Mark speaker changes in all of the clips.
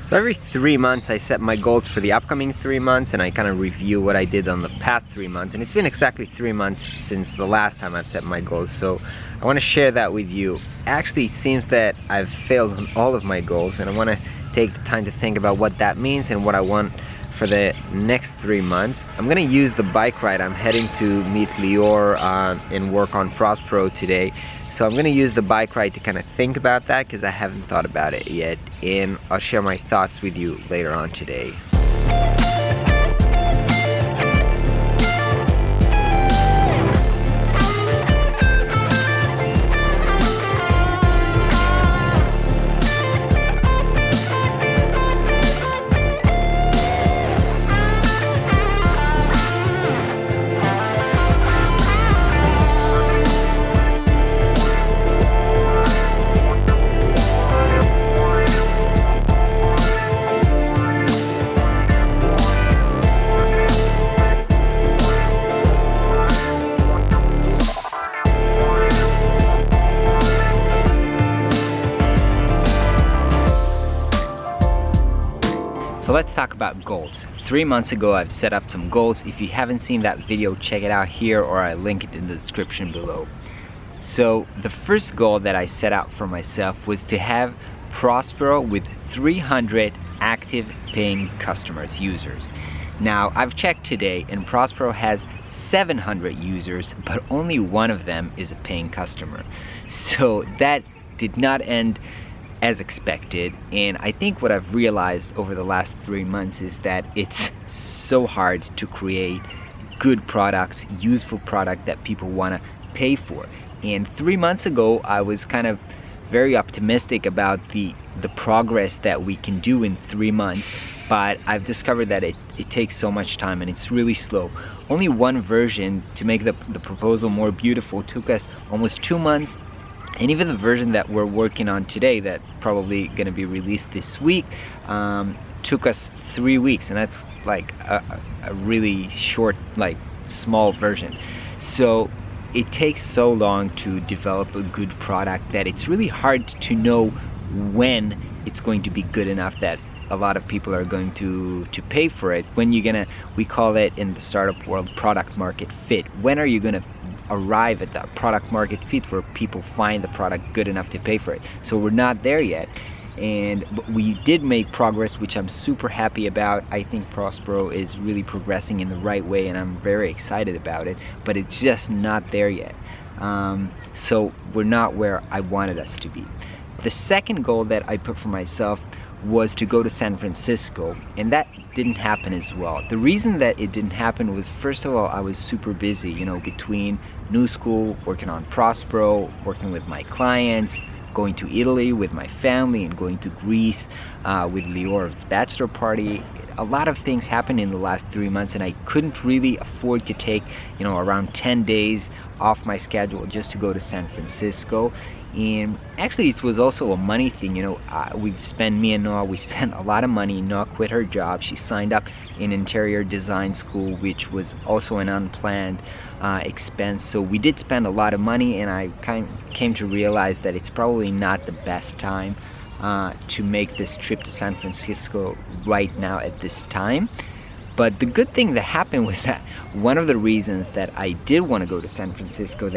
Speaker 1: So every 3 months I set my goals for the upcoming 3 months, and I kind of review what I did on the past 3 months, and it's been exactly 3 months since the last time I've set my goals. So I want to share that with you. Actually, it seems that I've failed on all of my goals, and I want to take the time to think about what that means and what I want for the next 3 months. I'm going to use the bike ride. I'm heading to meet Lior and work on Prospero today. So I'm going to use the bike ride to kind of think about that, because I haven't thought about it yet, and I'll share my thoughts with you later on today. So let's talk about goals. 3 months ago, I've set up some goals. If you haven't seen that video, check it out here, or I link it in the description below. So the first goal that I set out for myself was to have Prospero with 300 active paying customers, users. Now, I've checked today, and Prospero has 700 users, but only one of them is a paying customer. So that did not end as expected, and I think what I've realized over the last 3 months is that it's so hard to create good products, useful product that people want to pay for. And 3 months ago, I was kind of very optimistic about the progress that we can do in 3 months, but I've discovered that it takes so much time and it's really slow. Only one version to make the proposal more beautiful took us almost 2 months. And even the version that we're working on today, that probably going to be released this week, took us 3 weeks, and that's like a really short, like small version. So it takes so long to develop a good product that it's really hard to know when it's going to be good enough that a lot of people are going to pay for it. When you're gonna, we call it in the startup world, product market fit. When are you gonna arrive at that product market fit where people find the product good enough to pay for it? So we're not there yet, and we did make progress, which I'm super happy about. I think Prospero is really progressing in the right way, and I'm very excited about it, but it's just not there yet. So we're not where I wanted us to be. The second goal that I put for myself was to go to San Francisco, and that didn't happen as well. The reason that it didn't happen was, first of all, I was super busy, you know, between new school, working on Prospero, working with my clients, going to Italy with my family, and going to Greece with Lior's bachelor party. A lot of things happened in the last 3 months, and I couldn't really afford to take, you know, around 10 days off my schedule just to go to San Francisco. And actually, it was also a money thing, you know. Me and Noah, we spent a lot of money. Noah quit her job. She signed up in interior design school, which was also an unplanned expense. So we did spend a lot of money, and I came to realize that it's probably not the best time to make this trip to San Francisco right now at this time. But the good thing that happened was that one of the reasons that I did want to go to San Francisco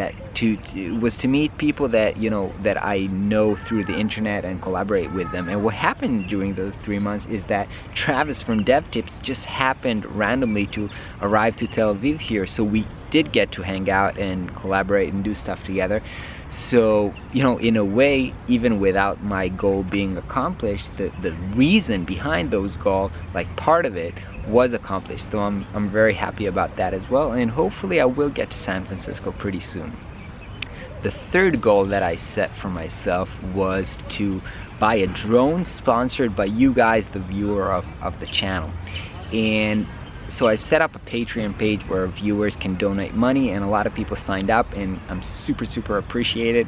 Speaker 1: was to meet people that, you know, that I know through the internet and collaborate with them. And what happened during those 3 months is that Travis from DevTips just happened randomly to arrive to Tel Aviv here, so we did get to hang out and collaborate and do stuff together. So, you know, in a way, even without my goal being accomplished, the reason behind those goals, like part of it, was accomplished. So I'm very happy about that as well, and hopefully I will get to San Francisco pretty soon. The third goal that I set for myself was to buy a drone sponsored by you guys, the viewer of the channel. And so I've set up a Patreon page where viewers can donate money, and a lot of people signed up, and I'm super appreciated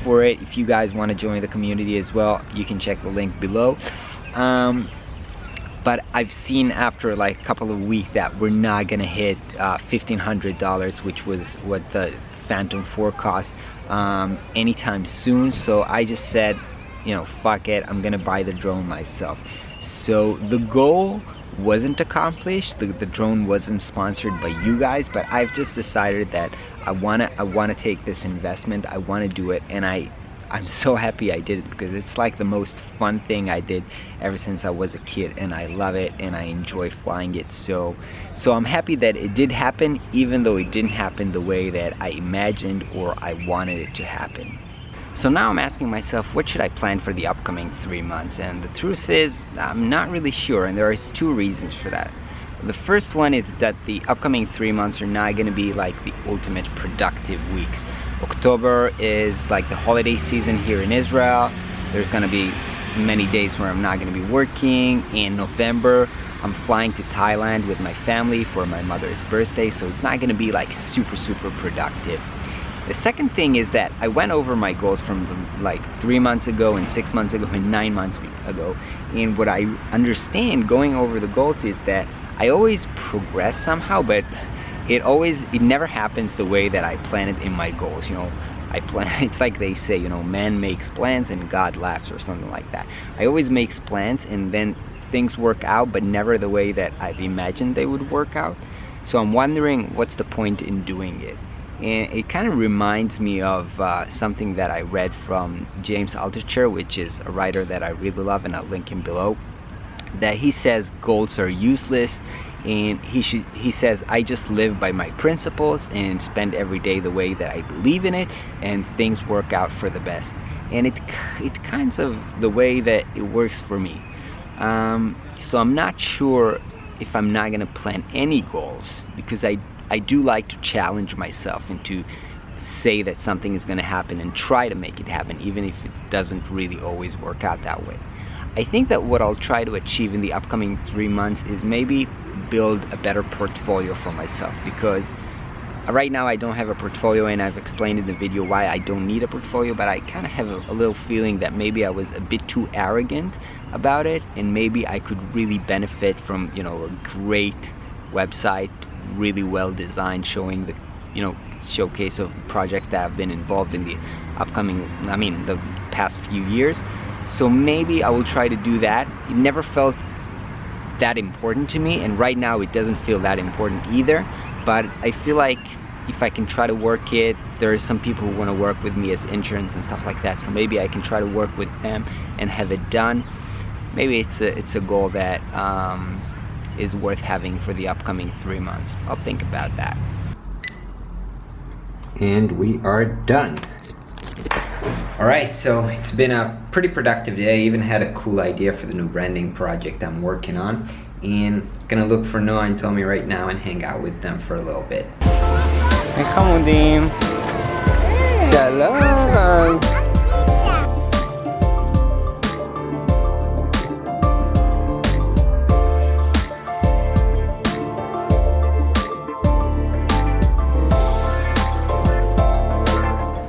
Speaker 1: for it. If you guys want to join the community as well, you can check the link below. But I've seen after like a couple of weeks that we're not gonna hit $1,500, which was what the Phantom 4 cost, anytime soon. So I just said, you know, fuck it, I'm gonna buy the drone myself. So the goal wasn't accomplished, the drone wasn't sponsored by you guys, but I've just decided that I wanna take this investment, I wanna do it, and I'm so happy I did it because it's like the most fun thing I did ever since I was a kid, and I love it and I enjoy flying it. So I'm happy that it did happen, even though it didn't happen the way that I imagined or I wanted it to happen. So now I'm asking myself, what should I plan for the upcoming 3 months? And the truth is, I'm not really sure, and there is 2 reasons for that. The first one is that the upcoming 3 months are not going to be like the ultimate productive weeks. October is like the holiday season here in Israel. There's going to be many days where I'm not going to be working. In November, I'm flying to Thailand with my family for my mother's birthday, so it's not going to be like super productive. The second thing is that I went over my goals from like 3 months ago and 6 months ago and 9 months ago, and what I understand going over the goals is that I always progress somehow, but it never happens the way that I planned it in my goals. You know, it's like they say, you know, man makes plans and God laughs, or something like that. I always make plans and then things work out, but never the way that I've imagined they would work out. So I'm wondering, what's the point in doing it? And it kind of reminds me of something that I read from James Altucher, which is a writer that I really love, and I'll link him below, that he says goals are useless, and he says, I just live by my principles and spend every day the way that I believe in it, and things work out for the best. And it kinds of the way that it works for me. So I'm not sure if I'm not gonna plan any goals, because I do like to challenge myself and to say that something is going to happen and try to make it happen, even if it doesn't really always work out that way. I think that what I'll try to achieve in the upcoming 3 months is maybe build a better portfolio for myself, because right now I don't have a portfolio, and I've explained in the video why I don't need a portfolio, but I kind of have a little feeling that maybe I was a bit too arrogant about it, and maybe I could really benefit from, you know, a great website, really well designed, showing the, you know, showcase of projects that have been involved in the the past few years. So maybe I will try to do that. It never felt that important to me, and right now it doesn't feel that important either, but I feel like if I can try to work it, there are some people who want to work with me as interns and stuff like that, so maybe I can try to work with them and have it done. Maybe it's a goal that is worth having for the upcoming 3 months. I'll think about that. And we are done. Alright, so it's been a pretty productive day. I even had a cool idea for the new branding project I'm working on, and gonna look for Noah and Tommy right now and hang out with them for a little bit. Hey חמודים, שלום.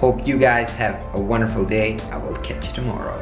Speaker 1: Hope you guys have a wonderful day. I will catch you tomorrow.